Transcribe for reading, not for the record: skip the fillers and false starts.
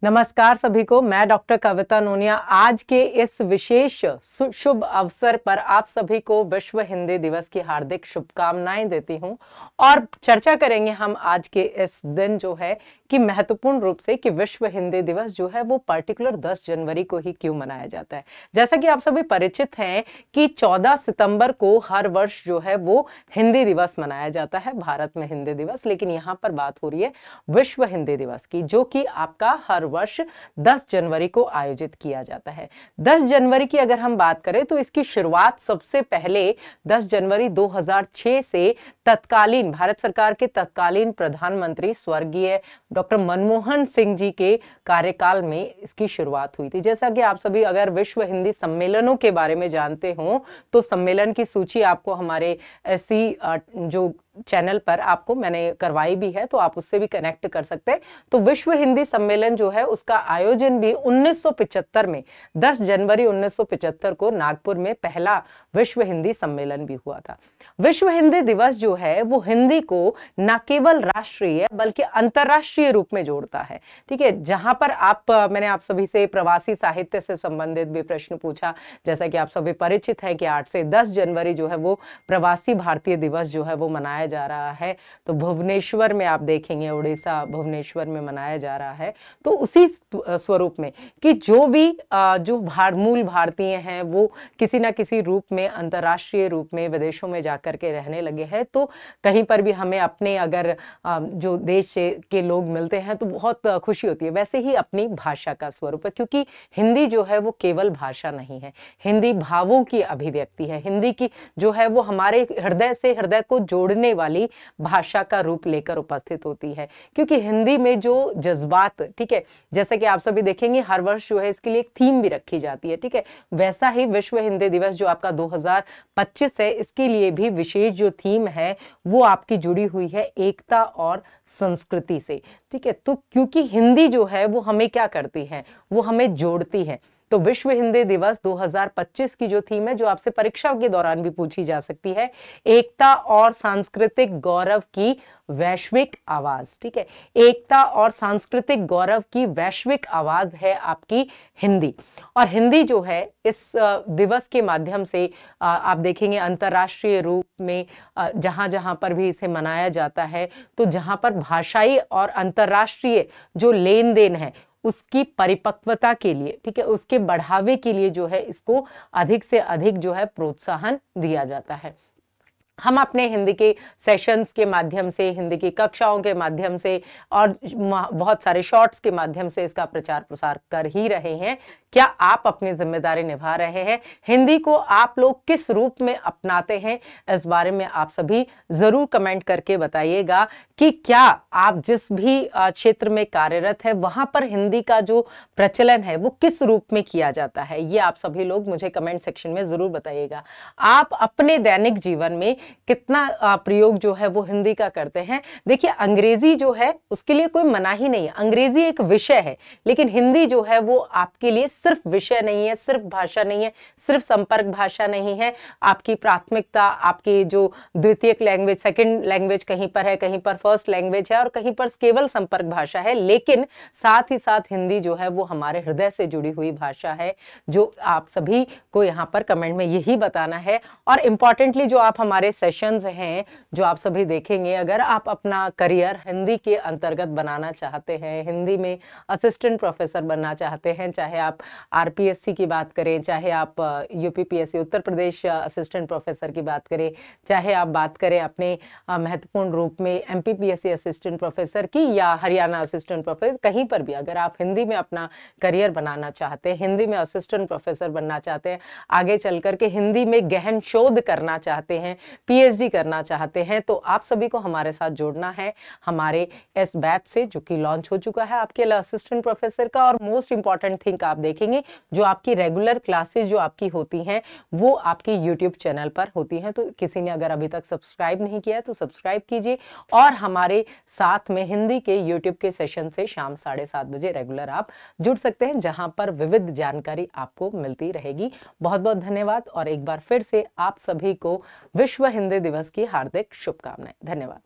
नमस्कार सभी को। मैं डॉक्टर कविता नोनिया आज के इस विशेष शुभ अवसर पर आप सभी को विश्व हिंदी दिवस की हार्दिक शुभकामनाएं देती हूं और चर्चा करेंगे हम आज के इस दिन जो है कि महत्वपूर्ण रूप से कि विश्व हिंदी दिवस जो है वो पर्टिकुलर 10 जनवरी को ही क्यों मनाया जाता है। जैसा कि आप सभी परिचित हैं कि 14 सितंबर को हर वर्ष जो है वो हिंदी दिवस मनाया जाता है, भारत में हिंदी दिवस, लेकिन यहाँ पर बात हो रही है विश्व हिंदी दिवस की, जो कि आपका हर वर्ष 10 जनवरी को आयोजित किया जाता है। 10 जनवरी की अगर हम बात करें तो इसकी शुरुआत सबसे पहले 10 जनवरी 2006 से तत्कालीन भारत सरकार के तत्कालीन प्रधानमंत्री स्वर्गीय डॉक्टर मनमोहन सिंह जी के कार्यकाल में इसकी शुरुआत हुई थी। जैसा कि आप सभी अगर विश्व हिंदी सम्मेलनों के बारे में जानते हो तो सम्मेलन की सूची आपको हमारे ऐसी जो चैनल पर आपको मैंने करवाई भी है, तो आप उससे भी कनेक्ट कर सकते हैं। तो विश्व हिंदी सम्मेलन जो है उसका आयोजन भी 1975 में 10 जनवरी 1975 को नागपुर में पहला विश्व हिंदी सम्मेलन भी हुआ था। विश्व हिंदी दिवस जो है वो हिंदी को न केवल राष्ट्रीय बल्कि अंतरराष्ट्रीय रूप में जोड़ता है। ठीक है, जहां पर मैंने आप सभी से प्रवासी साहित्य से संबंधित भी प्रश्न पूछा। जैसा कि आप सभी परिचित हैं कि 8 से 10 जनवरी जो है वो प्रवासी भारतीय दिवस जो है वो मनाया जा रहा है। तो भुवनेश्वर में आप देखेंगे, उड़ीसा भुवनेश्वर में मनाया जा रहा है। तो उसी स्वरूप में कि जो भी जो मूल भारतीय हैं वो किसी ना किसी रूप में अंतर्राष्ट्रीय रूप में विदेशों में जाकर के रहने लगे हैं, तो कहीं पर भी हमें अपने अगर जो देश के लोग मिलते हैं तो बहुत खुशी होती है। वैसे ही अपनी भाषा का स्वरूप है, क्योंकि हिंदी जो है वो केवल भाषा नहीं है, हिंदी भावों की अभिव्यक्ति है। हिंदी की जो है वो हमारे हृदय से हृदय को जोड़ने वाली भाषा का रूप लेकर उपस्थित होती है, क्योंकि हिंदी में जो जज्बात, ठीक है, जैसे कि आप सभी देखेंगे हर वर्ष जो है इसके लिए एक थीम भी रखी जाती है। ठीक है, वैसा ही विश्व हिंदी दिवस जो आपका 2025 है, इसके लिए भी विशेष जो थीम है वो आपकी जुड़ी हुई है एकता और संस्कृति से। ठीक है, तो क्योंकि हिंदी जो है वो हमें क्या करती है, वो हमें जोड़ती है। तो विश्व हिंदी दिवस 2025 की जो थीम है, जो आपसे परीक्षा के दौरान भी पूछी जा सकती है, एकता और सांस्कृतिक गौरव की वैश्विक आवाज। ठीक है, एकता और सांस्कृतिक गौरव की वैश्विक आवाज है आपकी हिंदी। और हिंदी जो है इस दिवस के माध्यम से आप देखेंगे अंतर्राष्ट्रीय रूप में जहां जहां पर भी इसे मनाया जाता है, तो जहां पर भाषाई और अंतर्राष्ट्रीय जो लेन देन है उसकी परिपक्वता के लिए, ठीक है, उसके बढ़ावे के लिए जो है इसको अधिक से अधिक जो है प्रोत्साहन दिया जाता है। हम अपने हिंदी के सेशंस के माध्यम से, हिंदी की कक्षाओं के माध्यम से और बहुत सारे शॉर्ट्स के माध्यम से इसका प्रचार प्रसार कर ही रहे हैं। क्या आप अपनी जिम्मेदारी निभा रहे हैं? हिंदी को आप लोग किस रूप में अपनाते हैं, इस बारे में आप सभी जरूर कमेंट करके बताइएगा कि क्या आप जिस भी क्षेत्र में कार्यरत है वहां पर हिंदी का जो प्रचलन है वो किस रूप में किया जाता है। ये आप सभी लोग मुझे कमेंट सेक्शन में जरूर बताइएगा। आप अपने दैनिक जीवन में कितना प्रयोग जो है वो हिंदी का करते हैं। देखिए, अंग्रेजी जो है उसके लिए कोई मनाही नहीं है, अंग्रेजी एक विषय है, लेकिन हिंदी जो है वो आपके लिए सिर्फ विषय नहीं है, सिर्फ भाषा नहीं है, सिर्फ संपर्क भाषा नहीं है। आपकी प्राथमिकता, आपकी जो द्वितीयक लैंग्वेज, सेकंड लैंग्वेज कहीं पर है, कहीं पर फर्स्ट लैंग्वेज है और कहीं पर केवल संपर्क भाषा है, लेकिन साथ ही साथ हिंदी जो है वो हमारे हृदय से जुड़ी हुई भाषा है, जो आप सभी को यहाँ पर कमेंट में यही बताना है। और इंपॉर्टेंटली जो आप हमारे सेशंस हैं जो आप सभी देखेंगे, अगर आप अपना करियर हिंदी के अंतर्गत बनाना चाहते हैं, हिंदी में असिस्टेंट प्रोफेसर बनना चाहते हैं, चाहे आप आरपीएससी की बात करें, चाहे आप UPPSC Uttar Pradesh assistant professor की बात करें, चाहे आप बात करें अपने महत्वपूर्ण रूप में एमपीपीएससी असिस्टेंट प्रोफेसर की या हरियाणा असिस्टेंट प्रोफेसर, कहीं पर भी अगर आप हिंदी में अपना करियर बनाना चाहते हैं, हिंदी में असिस्टेंट प्रोफेसर बनना चाहते हैं, आगे चल करके हिंदी में गहन शोध करना चाहते हैं, पीएचडी करना चाहते हैं, तो आप सभी को हमारे साथ जोड़ना है हमारे इस बैच से, जो कि लॉन्च हो चुका है आपके लिए असिस्टेंट प्रोफेसर का। और मोस्ट इंपॉर्टेंट थिंग आप देखेंगे, जो आपकी रेगुलर क्लासेस जो आपकी होती हैं वो आपकी यूट्यूब चैनल पर होती हैं। तो किसी ने अगर अभी तक सब्सक्राइब नहीं किया है तो सब्सक्राइब कीजिए और हमारे साथ में हिंदी के यूट्यूब के सेशन से शाम 7:30 बजे रेगुलर आप जुड़ सकते हैं, जहां पर विविध जानकारी आपको मिलती रहेगी। बहुत बहुत धन्यवाद और एक बार फिर से आप सभी को विश्व हिंदी दिवस की हार्दिक शुभकामनाएं। धन्यवाद।